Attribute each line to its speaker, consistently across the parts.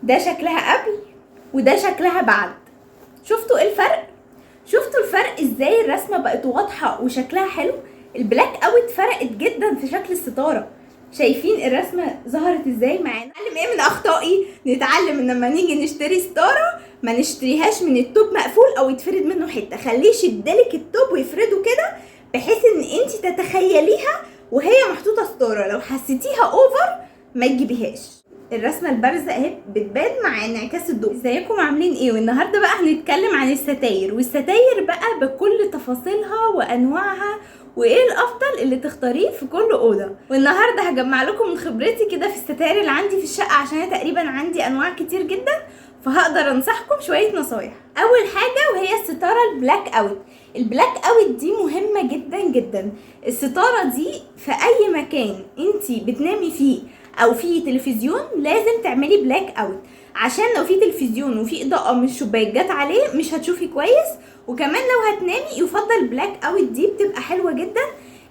Speaker 1: ده شكلها قبل وده شكلها بعد. شفتوا ايه الفرق؟ شفتوا الفرق ازاي الرسمه بقت واضحه وشكلها حلو؟ البلاك اوت فرقت جدا في شكل الستاره. شايفين الرسمه ظهرت ازاي معانا؟ نتعلم ايه من اخطائي؟ نتعلم ان لما نيجي نشتري ستاره ما نشتريهاش من التوب مقفول او يتفرد منه حته، خليه يشدلك التوب ويفرده كده بحيث ان انت تتخيليها وهي محطوطه ستاره. لو حسيتيها اوفر ما تجيبيهاش. الرسمه البارزه اهي بتبان مع انعكاس الضوء. ازيكم عاملين ايه؟ والنهارده بقى هنتكلم عن الستاير، والستاير بقى بكل تفاصيلها وانواعها وايه الافضل اللي تختاريه في كل اوضه. والنهارده هجمع لكم من خبرتي كده في الستاير اللي عندي في الشقه، عشان انا تقريبا عندي انواع كتير جدا، فهقدر انصحكم شويه نصايح. اول حاجه وهي الستاره البلاك اوت. البلاك اوت دي مهمه جدا جدا. الستاره دي في اي مكان انتي بتنامي فيه او في تلفزيون لازم تعملي بلاك اوت، عشان لو في تلفزيون وفي اضاءه من الشباك جت عليه مش هتشوفي كويس. وكمان لو هتنامي يفضل بلاك اوت دي بتبقى حلوه جدا.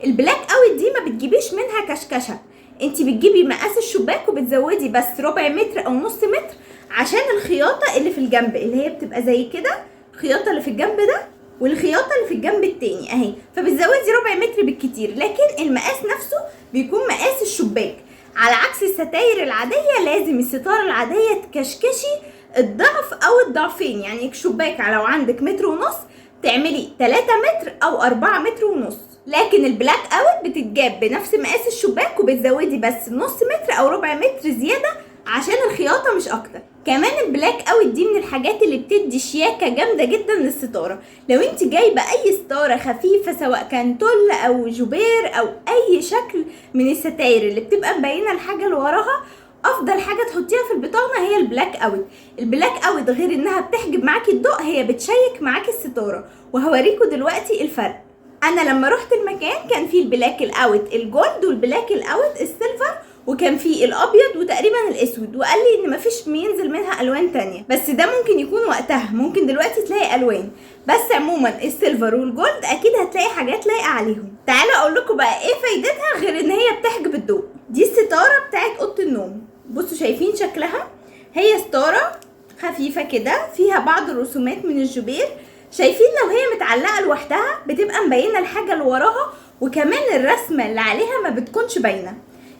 Speaker 1: البلاك اوت دي ما بتجيبيش منها كشكشه، انتي بتجيبي مقاس الشباك وبتزودي بس ربع متر او نص متر، عشان الخياطه اللي في الجنب اللي هي بتبقى زي كده، الخياطه اللي في الجنب ده والخياطه اللي في الجنب التاني اهي، فبتزودي ربع متر بالكتير، لكن المقاس نفسه بيكون مقاس الشباك. على عكس الستاير العاديه لازم الستاره العاديه تكشكشي الضعف او الضعفين، يعني الشباك لو عندك متر ونص تعملي 3 متر او 4 متر ونص. لكن البلاك اوت بتتجاب بنفس مقاس الشباك وبتزودي بس نص متر او ربع متر زياده عشان الخياطه مش اكتر. كمان البلاك اوت دي من الحاجات اللي بتدي شياكه جامده جدا للستاره. لو انت جايبه اي ستاره خفيفه سواء كان تل او جوبير او اي شكل من الستاير اللي بتبقى مبينه الحاجه اللي وراها، افضل حاجه تحطيها في البطانه هي البلاك اوت. البلاك اوت غير انها بتحجب معاكي الضوء، هي بتشيك معاكي الستاره، وهوريكم دلوقتي الفرق. انا لما رحت المكان كان فيه البلاك الاوت الجولد والبلاك الاوت السيلفر، وكان فيه الابيض وتقريبا الاسود، وقال لي ان مفيش بينزل منها الوان تانية، بس ده ممكن يكون وقتها، ممكن دلوقتي تلاقي الوان، بس عموما السيلفر والجولد اكيد هتلاقي حاجات لايقه عليهم. تعالوا اقول لكم بقى ايه فايدتها غير ان هي بتحجب الضوء. دي الستاره بتاعت اوضه النوم، بصوا شايفين شكلها؟ هي ستاره خفيفه كده فيها بعض الرسومات من الجبير. شايفين لو هي متعلقه لوحدها بتبقى مبينه الحاجه اللي وراها، وكمان الرسمه اللي عليها ما بتكونش باينه،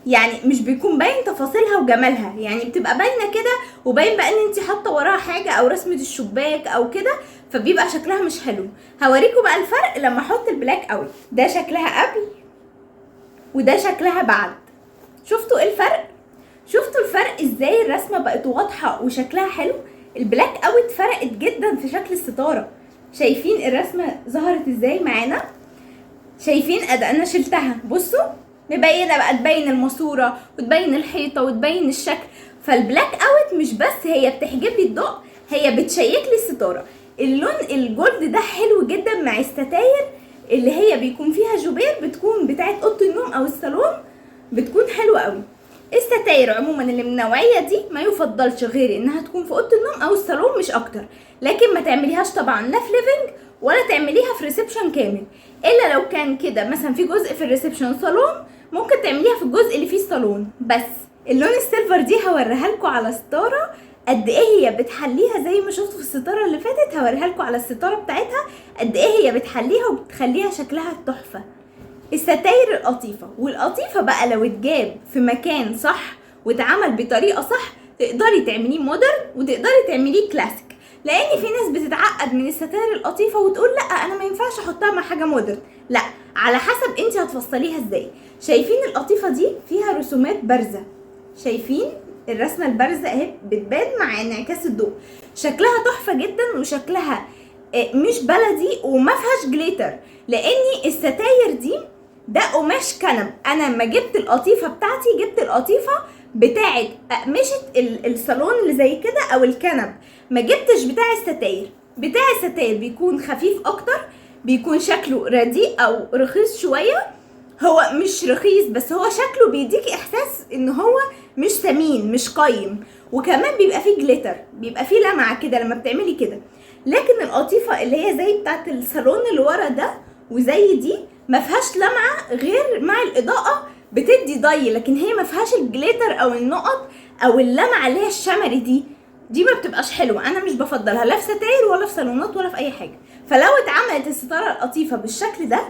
Speaker 1: يعني مش بيكون باين تفاصيلها وجمالها، يعني بتبقى باينه كده وباين بقى ان انت حاطه وراها حاجه او رسمه الشباك او كده، فبيبقى شكلها مش حلو. هوريكم بقى الفرق لما احط البلاك اوت. ده شكلها قبل وده شكلها بعد. شفتوا ايه الفرق؟ شفتوا الفرق ازاي الرسمه بقت واضحه وشكلها حلو؟ البلاك اوت فرقت جدا في شكل الستاره. شايفين الرسمه ظهرت ازاي معانا؟ شايفين انا شلتها، بصوا مبينه بقى، تبين الماسوره وتبين الحيطه وتبين الشكل. فالبلاك اوت مش بس هي بتحجب لي الضوء، هي بتشيك لي الستاره. اللون الجولد ده حلو جدا مع الستاير اللي هي بيكون فيها جوبير، بتكون بتاعت اوضه النوم او الصالون، بتكون حلوه قوي. الستاير عموما اللي من النوعيه دي ما يفضلش غير انها تكون في اوضه النوم او الصالون مش اكتر، لكن ما تعمليهاش طبعا لا في ليفنج ولا تعمليها في ريسبشن كامل، الا لو كان كده مثلا في جزء في الريسبشن صالون ممكن تعمليها في الجزء اللي فيه الصالون بس. اللون السيلفر دي هوريها لكم على ستاره قد ايه هي بتحليها، زي ما شفتوا في الستاره اللي فاتت هوريها لكم على الستاره بتاعتها قد ايه هي بتحليها وبتخليها شكلها تحفه. الستاير القطيفه، والقطيفه بقى لو اتجاب في مكان صح واتعمل بطريقه صح تقدري تعمليه مودرن وتقدري تعمليه كلاسيك، لان في ناس بتتعقد من الستاير القطيفه وتقول لا انا ما ينفعش احطها مع حاجه مودرن. لا، على حسب انت هتفصليها ازاي. شايفين القطيفه دي فيها رسومات بارزه؟ شايفين الرسمه البارزه اهي بتبان مع انعكاس الضوء، شكلها تحفه جدا وشكلها مش بلدي وما فيهاش جليتر، لاني الستاير دي ده قماش كنب. انا لما جبت القطيفه بتاعتي جبت القطيفه بتاعت اقمشه الصالون اللي زي كده او الكنب، ما جبتش بتاع الستاير. بتاع الستاير بيكون خفيف اكتر، بيكون شكله رديء او رخيص شويه. هو مش رخيص بس هو شكله بيديكي احساس ان هو مش ثمين مش قيم، وكمان بيبقى فيه جليتر، بيبقى فيه لمعه كده لما بتعملي كده. لكن القطيفه اللي هي زي بتاعت الصالون اللي ورا ده وزي دي ما فيهاش لمعه غير مع الاضاءه بتدي ضي، لكن هي ما فيهاش الجليتر او النقط او اللمعه اللي هي الشمري دي، دي ما بتبقاش حلوه، انا مش بفضلها لا في ستاير ولا في صالونات ولا في اي حاجه. فلو اتعملت الستاره القطيفه بالشكل ده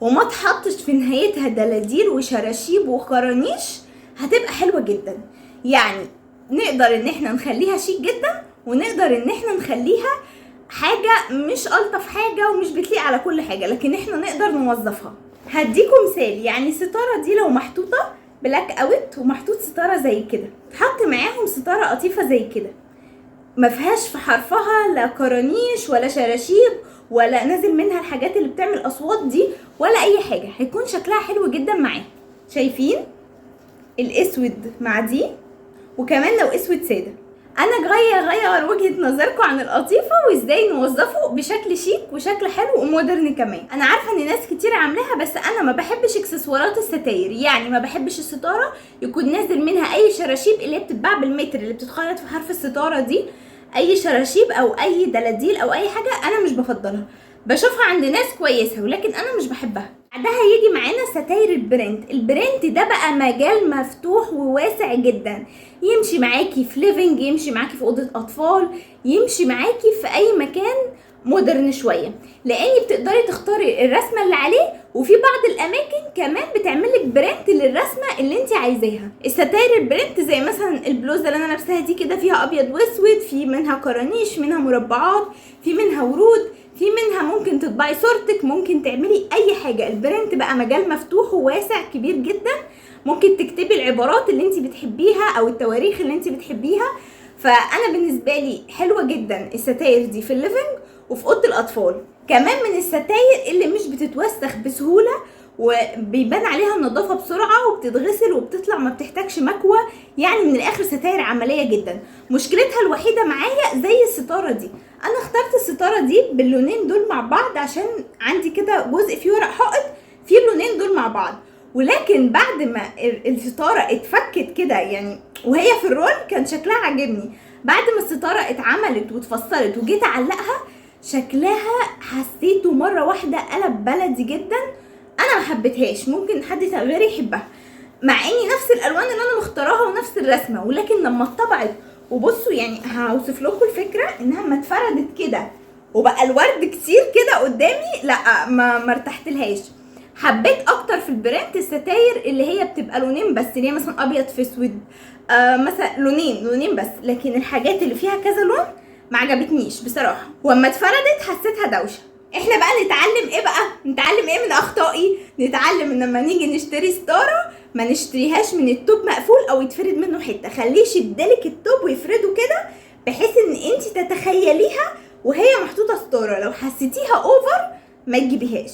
Speaker 1: وما تحطش في نهايتها دلاديل وشراشيب وخرانيش هتبقى حلوه جدا. يعني نقدر ان احنا نخليها شيك جدا، ونقدر ان احنا نخليها حاجه مش الطف حاجه ومش بتليق على كل حاجه، لكن احنا نقدر نوظفها. هديكم مثال، يعني الستاره دي لو محطوطه بلاك اوت ومحطوط ستاره زي كده، حط معاهم ستاره قطيفه زي كده ما فيهاش في حرفها لا كرانيش ولا شراشيب ولا نازل منها الحاجات اللي بتعمل اصوات دي ولا اي حاجه، هيكون شكلها حلو جدا معاه. شايفين الاسود مع دي؟ وكمان لو اسود ساده. انا جايه اغير وجهه نظركم عن القطيفه وازاي نوظفه بشكل شيك وشكل حلو ومودرن كمان. انا عارفه ان ناس كتير عاملاها، بس انا ما بحبش اكسسوارات الستاير، يعني ما بحبش الستاره يكون نازل منها اي شراشيب اللي هي بتتباع بالمتر اللي بتتخيط في حرف الستاره دي، اي شراشيب او اي دلاديل او اي حاجه انا مش بفضلها. بشوفها عند ناس كويسه ولكن انا مش بحبها. بعدها يجي معانا ستاير البرنت. البرنت ده بقى مجال مفتوح وواسع جدا، يمشي معاكي في ليفنج، يمشي معاكي في اوضه اطفال، يمشي معاكي في اي مكان مودرن شويه، لان بتقدري تختاري الرسمه اللي عليه، وفي بعض الاماكن كمان بتعملك برنت للرسمه اللي انت عايزاها. الستاير البرنت زي مثلا البلوزه اللي انا لابساها دي كده فيها ابيض واسود، في منها كرانيش، منها مربعات، في منها ورود، في منها ممكن تطبعي صورتك، ممكن تعملي اي حاجه. البرنت بقى مجال مفتوح وواسع كبير جدا، ممكن تكتبي العبارات اللي انت بتحبيها او التواريخ اللي انت بتحبيها. فانا بالنسبه لي حلوه جدا الستاير دي في الليفنج وفي اوضه الاطفال. كمان من الستاير اللي مش بتتوسخ بسهوله وبيبان عليها النظافه بسرعه وبتتغسل وبتطلع ما بتحتاجش مكوى، يعني من الاخر ستاير عمليه جدا. مشكلتها الوحيده معايا زي الستاره دي، انا اخترت الستاره دي باللونين دول مع بعض عشان عندي كده جزء فيه ورق حائط فيه اللونين دول مع بعض، ولكن بعد ما الستاره اتفكت كده يعني وهي في الرول كان شكلها عجبني. بعد ما الستاره اتعملت واتفصلت وجيت اعلقها شكلها حسيته مره واحده قلب بلدي جدا. انا ما حبيتهاش، ممكن حد غيري يحبها، مع اني نفس الالوان اللي انا مختاراها ونفس الرسمه، ولكن لما اتطبعت وبصوا يعني هوصف لكم الفكره انها ما اتفردت كده وبقى الورد كتير كده قدامي، لا ما ارتحتلهاش. حبيت اكتر في البرنت الستاير اللي هي بتبقى لونين بس، اللي هي مثلا ابيض في اسود، مثلا لونين بس، لكن الحاجات اللي فيها كذا لون ما عجبتنيش بصراحه، واما اتفردت حسيتها دوشه. احنا بقى نتعلم ايه بقى؟ نتعلم ايه من اخطائي؟ نتعلم ان لما نيجي نشتري ستاره ما نشتريهاش من التوب مقفول او يتفرد منه حته، خليه يشدلك التوب ويفرده كده بحيث ان انت تتخيليها وهي محطوطه ستاره، لو حسيتيها اوفر ما تجيبيهاش.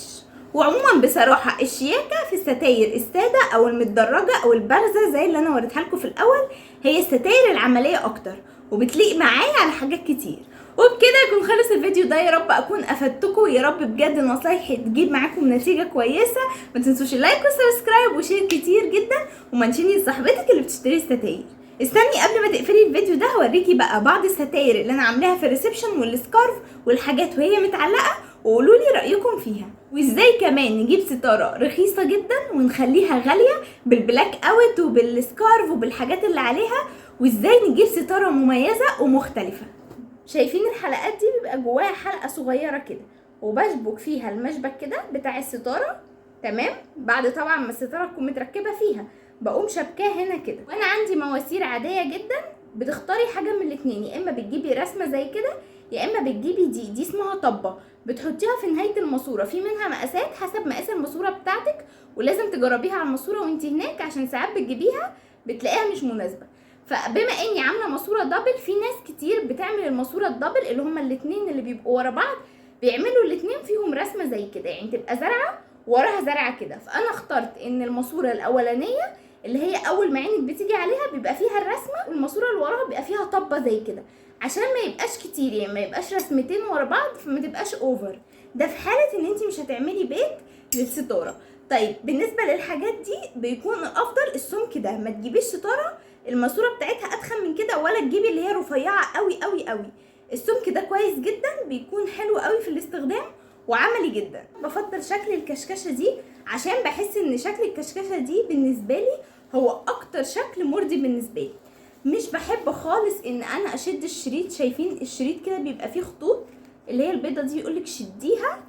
Speaker 1: وعموما بصراحه الشياكه في الستاير الساده او المتدرجه او البارزه زي اللي انا وريتها لكم في الاول هي الستاير العمليه اكتر وبتليق معايا على حاجات كتير. وبكده يكون خلص الفيديو ده، يا رب اكون افدتكم، يا رب بجد نصايحي تجيب معاكم نتيجه كويسه. ما تنسوش اللايك والسبسكرايب وشير كتير جدا، ومنشني لصاحبتك اللي بتشتري الستاير. استني قبل ما تقفلي الفيديو ده هوريكي بقى بعض الستاير اللي انا عاملاها في الريسبشن والسكارف والحاجات وهي متعلقه، وقولوا لي رايكم فيها، وازاي كمان نجيب ستاره رخيصه جدا ونخليها غاليه بالبلاك اوت وبالسكارف وبالحاجات اللي عليها، وازاي نجيب ستاره مميزه ومختلفه. شايفين الحلقات دي بيبقى جواها حلقه صغيره كده وبشبك فيها المشبك كده بتاع الستاره، تمام؟ بعد طبعا ما الستاره تكون متركبه فيها بقوم شبكاه هنا كده. وانا عندي مواسير عاديه جدا، بتختاري حاجه من الاتنين، يا اما بتجيبي رسمه زي كده يا اما بتجيبي دي اسمها طبه، بتحطيها في نهايه الماسوره، في منها مقاسات حسب مقاس الماسوره بتاعتك، ولازم تجربيها على الماسوره وانت هناك عشان ساعات بتجيبيها بتلاقيها مش مناسبه. فبما اني عامله ماسوره دبل، في ناس كتير بتعمل الماسوره الدبل اللي هما الاتنين اللي بيبقوا ورا بعض، بيعملوا الاتنين فيهم رسمه زي كده، يعني تبقى زرعه وراها زرعه كده. فانا اخترت ان الماسوره الاولانيه اللي هي اول ما عينك بتيجي عليها بيبقى فيها الرسمه، والماسوره اللي وراها بيبقى فيها طبه زي كده عشان ما يبقاش كتير، يعني ما يبقاش رسمتين ورا بعض فما تبقاش اوفر. ده في حاله ان انت مش هتعملي بيت للستاره. طيب بالنسبه للحاجات دي بيكون الافضل السمك ده، ما تجيبيش ستاره الماسوره بتاعتها اتخن من كده، ولا تجيبي اللي هي رفيعه قوي قوي قوي. السمك ده كويس جدا، بيكون حلو قوي في الاستخدام وعملي جدا. بفضل شكل الكشكشه دي عشان بحس ان شكل الكشكشه دي بالنسبه لي هو اكتر شكل مرضي بالنسبه لي. مش بحب خالص ان انا اشد الشريط. شايفين الشريط كده بيبقى فيه خطوط اللي هي البيضه دي، يقولك شديها